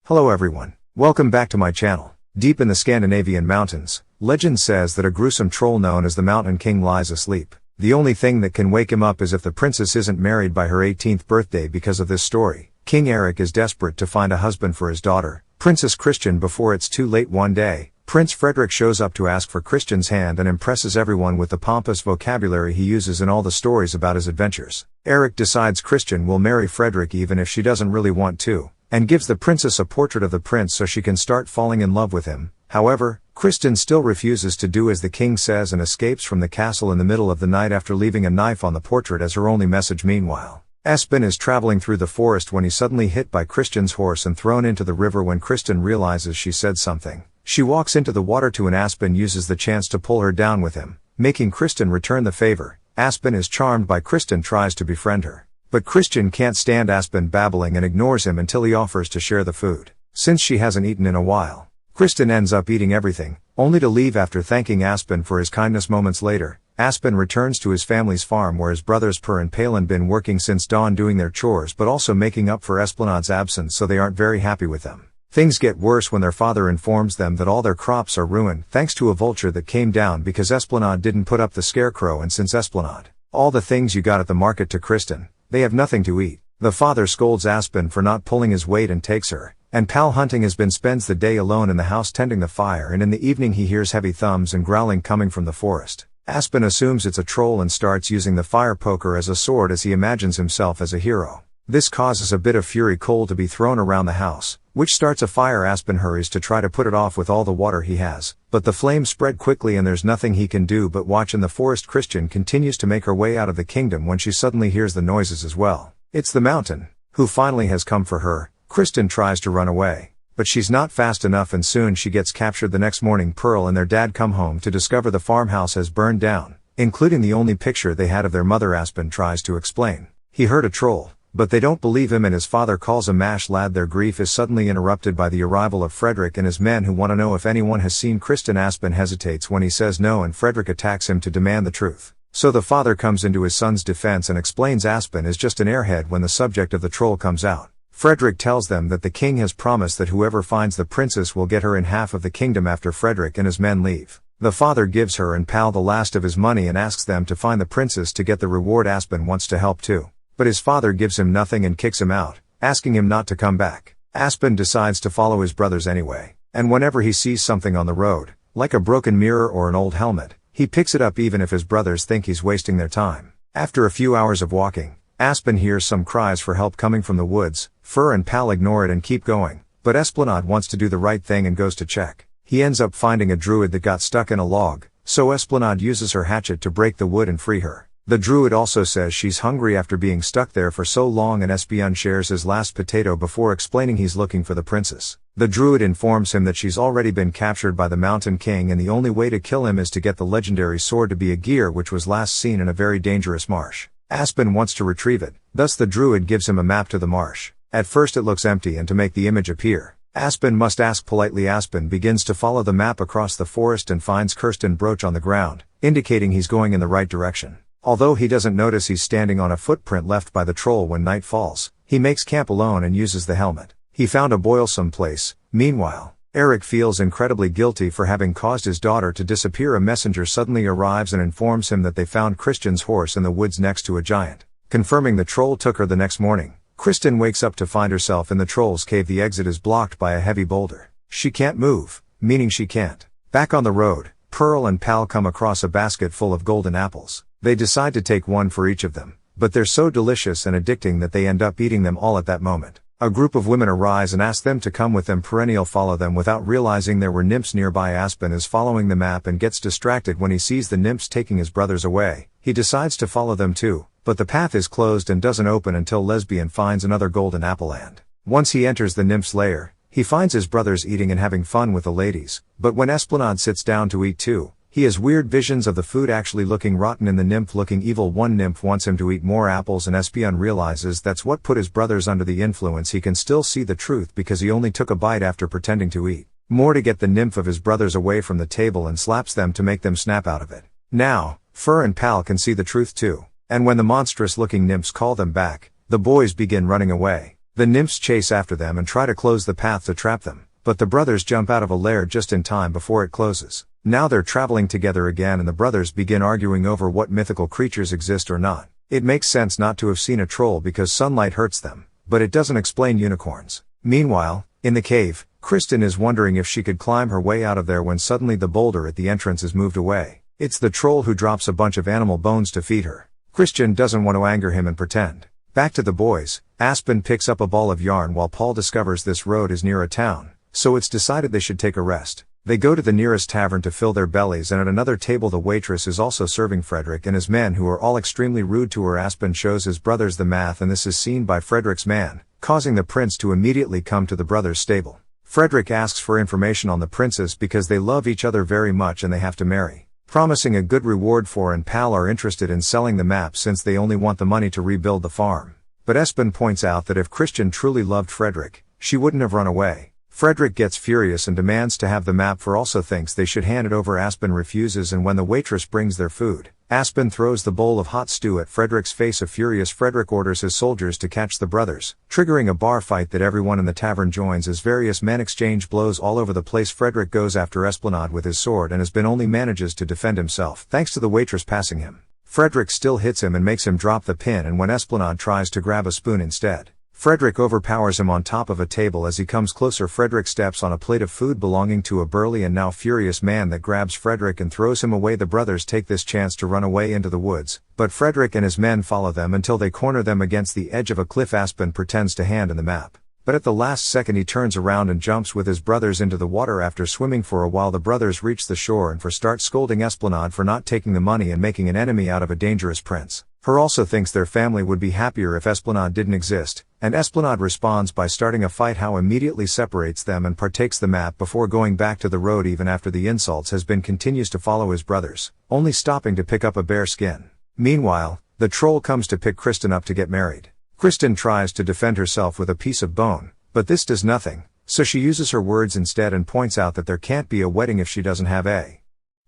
Hello everyone. Welcome back to my channel. Deep in the Scandinavian mountains, legend says that a gruesome troll known as the Mountain King lies asleep. The only thing that can wake him up is if the princess isn't married by her 18th birthday. Because of this story, King Eric is desperate to find a husband for his daughter, Princess Christian, before it's too late. One day, Prince Frederick shows up to ask for Christian's hand and impresses everyone with the pompous vocabulary he uses in all the stories about his adventures. Eric decides Christian will marry Frederick even if she doesn't really want to, and gives the princess a portrait of the prince so she can start falling in love with him. However, Christian still refuses to do as the king says and escapes from the castle in the middle of the night after leaving a knife on the portrait as her only message. Meanwhile, Espen is traveling through the forest when he's suddenly hit by Christian's horse and thrown into the river. When Christian realizes she said something, she walks into the water and Espen uses the chance to pull her down with him, making Christian return the favor. Espen is charmed by Christian, tries to befriend her, but Christian can't stand Espen babbling and ignores him until he offers to share the food, since she hasn't eaten in a while. Christian ends up eating everything, only to leave after thanking Espen for his kindness. Moments later, Espen returns to his family's farm where his brothers Per and Palin been working since dawn doing their chores but also making up for Esplanad's absence, so they aren't very happy with them. Things get worse when their father informs them that all their crops are ruined thanks to a vulture that came down because Esplanad didn't put up the scarecrow, and since Esplanad all the things you got at the market to Christian, they have nothing to eat. The father scolds Espen for not pulling his weight and takes her and Pal hunting. Espen spends the day alone in the house tending the fire, and in the evening he hears heavy thumbs and growling coming from the forest. Espen assumes it's a troll and starts using the fire poker as a sword as he imagines himself as a hero. This causes a bit of fury coal to be thrown around the house, which starts a fire. Espen hurries to try to put it off with all the water he has, but the flames spread quickly and there's nothing he can do but watch in the forest. Christian continues to make her way out of the kingdom when she suddenly hears the noises as well. It's the mountain, who finally has come for her. Christian tries to run away, but she's not fast enough and soon she gets captured. The next morning, Pearl and their dad come home to discover the farmhouse has burned down, including the only picture they had of their mother. Espen tries to explain he heard a troll, but they don't believe him and his father calls a mash lad. Their grief is suddenly interrupted by the arrival of Frederick and his men who want to know if anyone has seen Christian. Espen hesitates when he says no and Frederick attacks him to demand the truth. So the father comes into his son's defense and explains Espen is just an airhead when the subject of the troll comes out. Frederick tells them that the king has promised that whoever finds the princess will get her in half of the kingdom after Frederick and his men leave. The father gives her and Pal the last of his money and asks them to find the princess to get the reward. Espen wants to help too, but his father gives him nothing and kicks him out, asking him not to come back. Espen decides to follow his brothers anyway, and whenever he sees something on the road, like a broken mirror or an old helmet, he picks it up even if his brothers think he's wasting their time. After a few hours of walking, Espen hears some cries for help coming from the woods. Fur and Pal ignore it and keep going, but Esplanade wants to do the right thing and goes to check. He ends up finding a druid that got stuck in a log, so Esplanade uses her hatchet to break the wood and free her. The druid also says she's hungry after being stuck there for so long, and Espen shares his last potato before explaining he's looking for the princess. The druid informs him that she's already been captured by the Mountain King and the only way to kill him is to get the legendary sword to be a gear which was last seen in a very dangerous marsh. Espen wants to retrieve it, thus the druid gives him a map to the marsh. At first it looks empty, and to make the image appear, Espen must ask politely. Espen begins to follow the map across the forest and finds Kirsten brooch on the ground, indicating he's going in the right direction. Although he doesn't notice he's standing on a footprint left by the troll when night falls, he makes camp alone and uses the helmet. He found a boilsome place. Meanwhile, Eric feels incredibly guilty for having caused his daughter to disappear. A messenger suddenly arrives and informs him that they found Christian's horse in the woods next to a giant, confirming the troll took her. The next morning, Kristen wakes up to find herself in the troll's cave. The exit is blocked by a heavy boulder. She can't move, meaning she can't. Back on the road, Pearl and Pal come across a basket full of golden apples. They decide to take one for each of them, but they're so delicious and addicting that they end up eating them all at that moment. A group of women arise and ask them to come with them. Perennial follow them without realizing there were nymphs nearby. Espen is following the map and gets distracted when he sees the nymphs taking his brothers away. He decides to follow them too, but the path is closed and doesn't open until Lesbian finds another golden apple land. Once he enters the nymph's lair, he finds his brothers eating and having fun with the ladies, but when Esplanade sits down to eat too, he has weird visions of the food actually looking rotten and the nymph looking evil. One nymph wants him to eat more apples and Espen realizes that's what put his brothers under the influence. He can still see the truth because he only took a bite after pretending to eat more to get the nymph of his brothers away from the table and slaps them to make them snap out of it. Now, Fur and Pal can see the truth too, and when the monstrous looking nymphs call them back, the boys begin running away. The nymphs chase after them and try to close the path to trap them, but the brothers jump out of a lair just in time before it closes. Now they're traveling together again and the brothers begin arguing over what mythical creatures exist or not. It makes sense not to have seen a troll because sunlight hurts them, but it doesn't explain unicorns. Meanwhile, in the cave, Kristen is wondering if she could climb her way out of there when suddenly the boulder at the entrance is moved away. It's the troll who drops a bunch of animal bones to feed her. Christian doesn't want to anger him and pretend. Back to the boys, Aspen picks up a ball of yarn while Paul discovers this road is near a town, so it's decided they should take a rest. They go to the nearest tavern to fill their bellies, and at another table the waitress is also serving Frederick and his men, who are all extremely rude to her. Aspen shows his brothers the math, and this is seen by Frederick's man, causing the prince to immediately come to the brothers' stable. Frederick asks for information on the princes because they love each other very much and they have to marry. Promising a good reward for and Pal are interested in selling the map since they only want the money to rebuild the farm. But Espen points out that if Christian truly loved Frederick, she wouldn't have run away. Frederick gets furious and demands to have the map, for also thinks they should hand it over. Aspen refuses, and when the waitress brings their food, Aspen throws the bowl of hot stew at Frederick's face. A furious Frederick orders his soldiers to catch the brothers, triggering a bar fight that everyone in the tavern joins as various men exchange blows all over the place. Frederick goes after Esplanade with his sword and only manages to defend himself thanks to the waitress passing him. Frederick still hits him and makes him drop the pin, and when Esplanade tries to grab a spoon instead, Frederick overpowers him on top of a table. As he comes closer, Frederick steps on a plate of food belonging to a burly and now furious man that grabs Frederick and throws him away. The brothers take this chance to run away into the woods, but Frederick and his men follow them until they corner them against the edge of a cliff. Aspen pretends to hand in the map, but at the last second he turns around and jumps with his brothers into the water. After swimming for a while, the brothers reach the shore and start scolding Esplanade for not taking the money and making an enemy out of a dangerous prince. Her also thinks their family would be happier if Esplanade didn't exist, and Esplanade responds by starting a fight. How immediately separates them and partakes the map before going back to the road. Even after the insults has been, continues to follow his brothers, only stopping to pick up a bear skin. Meanwhile, the troll comes to pick Kristen up to get married. Kristen tries to defend herself with a piece of bone, but this does nothing, so she uses her words instead and points out that there can't be a wedding if she doesn't have a.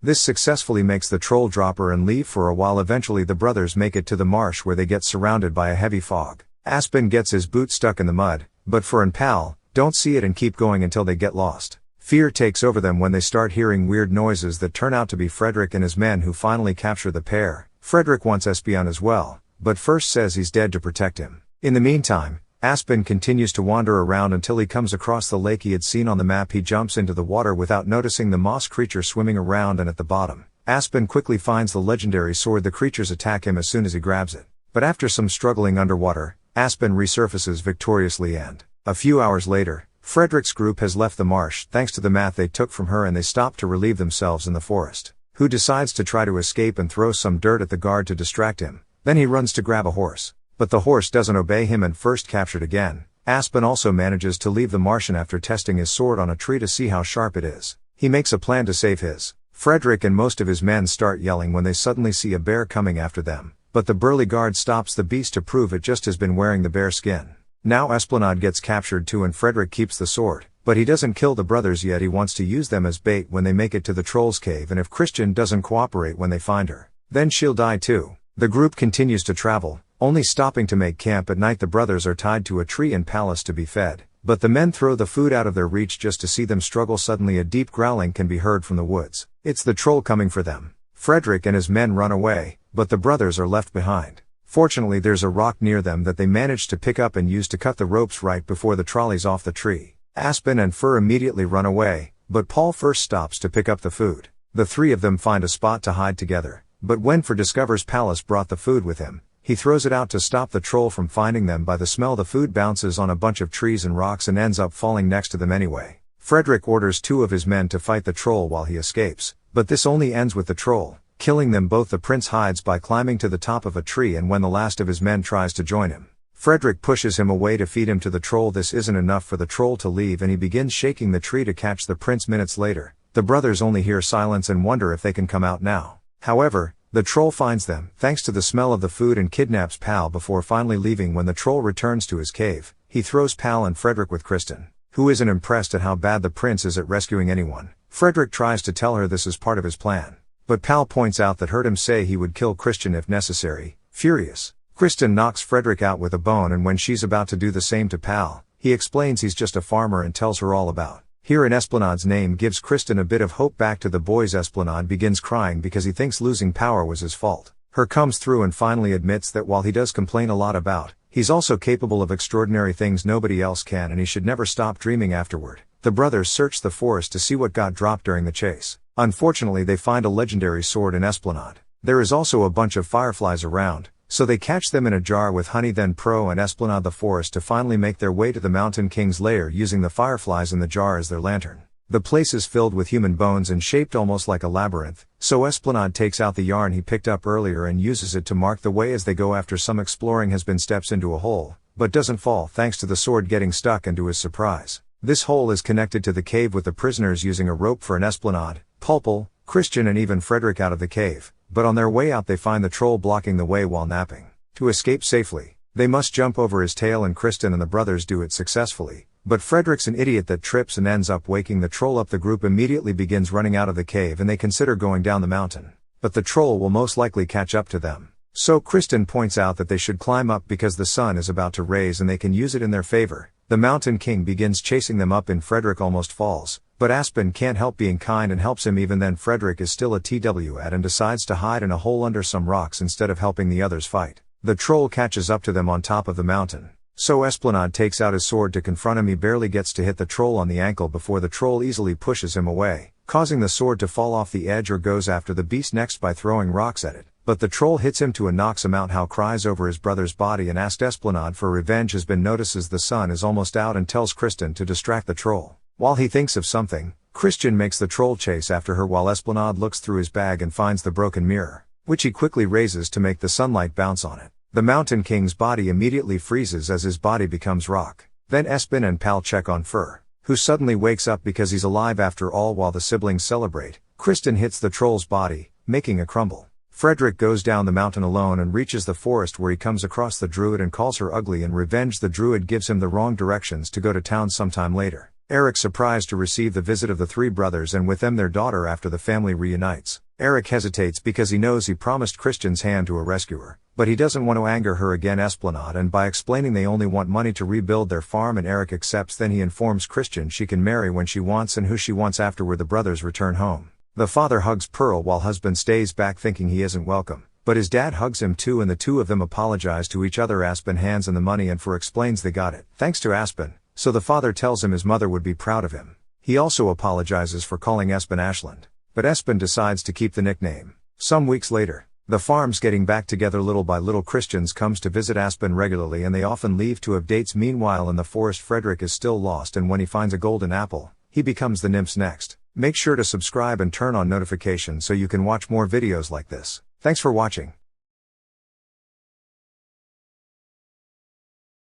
This successfully makes the troll drop her and leave for a while. Eventually the brothers make it to the marsh, where they get surrounded by a heavy fog. Aspen gets his boot stuck in the mud, but Fur and Pal don't see it and keep going until they get lost. Fear takes over them when they start hearing weird noises that turn out to be Frederick and his men, who finally capture the pair. Frederick wants Espion as well, but first says he's dead to protect him. In the meantime, Aspen continues to wander around until he comes across the lake he had seen on the map. He jumps into the water without noticing the moss creature swimming around, and at the bottom, Aspen quickly finds the legendary sword. The creatures attack him as soon as he grabs it, but after some struggling underwater, Aspen resurfaces victoriously, and a few hours later, Frederick's group has left the marsh thanks to the math they took from her, and they stop to relieve themselves in the forest. Who decides to try to escape and throws some dirt at the guard to distract him. Then he runs to grab a horse, but the horse doesn't obey him and first captured again. Aspen also manages to leave the Martian after testing his sword on a tree to see how sharp it is. He makes a plan to save his. Frederick and most of his men start yelling when they suddenly see a bear coming after them, but the burly guard stops the beast to prove it just has been wearing the bear skin. Now Esplanade gets captured too, and Frederick keeps the sword, but he doesn't kill the brothers yet. He wants to use them as bait when they make it to the troll's cave, and if Christian doesn't cooperate when they find her, then she'll die too. The group continues to travel, only stopping to make camp at night. The brothers are tied to a tree and palace to be fed, but the men throw the food out of their reach just to see them struggle. Suddenly a deep growling can be heard from the woods. It's the troll coming for them. Frederick and his men run away, but the brothers are left behind. Fortunately, there's a rock near them that they manage to pick up and use to cut the ropes right before the trolley's off the tree. Aspen and Fur immediately run away, but Paul first stops to pick up the food. The three of them find a spot to hide together, but when Fur discovers Palace brought the food with him, he throws it out to stop the troll from finding them. By the smell, the food bounces on a bunch of trees and rocks and ends up falling next to them anyway. Frederick orders two of his men to fight the troll while he escapes, but this only ends with the troll killing them both. The prince hides by climbing to the top of a tree, and when the last of his men tries to join him, Frederick pushes him away to feed him to the troll. This isn't enough for the troll to leave, and he begins shaking the tree to catch the prince. Minutes later, the brothers only hear silence and wonder if they can come out now. However, the troll finds them, thanks to the smell of the food, and kidnaps Pal before finally leaving. When the troll returns to his cave, he throws Pal and Frederick with Kristen, who isn't impressed at how bad the prince is at rescuing anyone. Frederick tries to tell her this is part of his plan, but Pal points out that heard him say he would kill Christian if necessary. Furious, Kristen knocks Frederick out with a bone, and when she's about to do the same to Pal, he explains he's just a farmer and tells her all about. Here in Esplanade's name gives Kristen a bit of hope. Back to the boys. Esplanade begins crying because he thinks losing power was his fault. Her comes through and finally admits that while he does complain a lot about, he's also capable of extraordinary things nobody else can, and he should never stop dreaming afterward. The brothers search the forest to see what got dropped during the chase. Unfortunately, they find a legendary sword in Esplanade. There is also a bunch of fireflies around, so they catch them in a jar with honey. Then Pro and Esplanade the forest to finally make their way to the Mountain King's lair using the fireflies in the jar as their lantern. The place is filled with human bones and shaped almost like a labyrinth, so Esplanade takes out the yarn he picked up earlier and uses it to mark the way as they go. After some exploring has been, steps into a hole, but doesn't fall thanks to the sword getting stuck, and to his surprise, this hole is connected to the cave with the prisoners using a rope for an Esplanade, Pulpal, Christian and even Frederick out of the cave, but on their way out they find the troll blocking the way while napping. To escape safely, they must jump over his tail, and Kristen and the brothers do it successfully, but Frederick's an idiot that trips and ends up waking the troll up. The group immediately begins running out of the cave and they consider going down the mountain, but the troll will most likely catch up to them. So Kristen points out that they should climb up because the sun is about to raise and they can use it in their favor. The Mountain King begins chasing them up and Frederick almost falls, but Aspen can't help being kind and helps him. Even then Frederick is still a TWAD and decides to hide in a hole under some rocks instead of helping the others fight. The troll catches up to them on top of the mountain, so Esplanade takes out his sword to confront him. He barely gets to hit the troll on the ankle before the troll easily pushes him away, causing the sword to fall off the edge, or goes after the beast next by throwing rocks at it. But the troll hits him too and knocks him out. Hal cries over his brother's body and asks Esplanade for revenge. Has been notices the sun is almost out and tells Kristen to distract the troll. While he thinks of something, Christian makes the troll chase after her while Esplanade looks through his bag and finds the broken mirror, which he quickly raises to make the sunlight bounce on it. The Mountain King's body immediately freezes as his body becomes rock. Then Espen and Pal check on Fur, who suddenly wakes up because he's alive after all. While the siblings celebrate, Kristen hits the troll's body, making it crumble. Frederick goes down the mountain alone and reaches the forest where he comes across the druid and calls her ugly. In revenge, the druid gives him the wrong directions to go to town sometime later. Eric's surprised to receive the visit of the three brothers and with them their daughter after the family reunites. Eric hesitates because he knows he promised Christian's hand to a rescuer, but he doesn't want to anger her again. Esplanade and by explaining they only want money to rebuild their farm, and Eric accepts. Then he informs Christian she can marry when she wants and who she wants. Afterward the brothers return home. The father hugs Pearl while husband stays back thinking he isn't welcome, but his dad hugs him too and the two of them apologize to each other. Aspen hands him the money and Fur explains they got it thanks to Aspen, so the father tells him his mother would be proud of him. He also apologizes for calling Espen Ashland, but Espen decides to keep the nickname. Some weeks later, the farm's getting back together little by little. Christians comes to visit Aspen regularly and they often leave to have dates. Meanwhile in the forest Frederick is still lost, and when he finds a golden apple, he becomes the nymph's next. Make sure to subscribe and turn on notifications so you can watch more videos like this. Thanks for watching.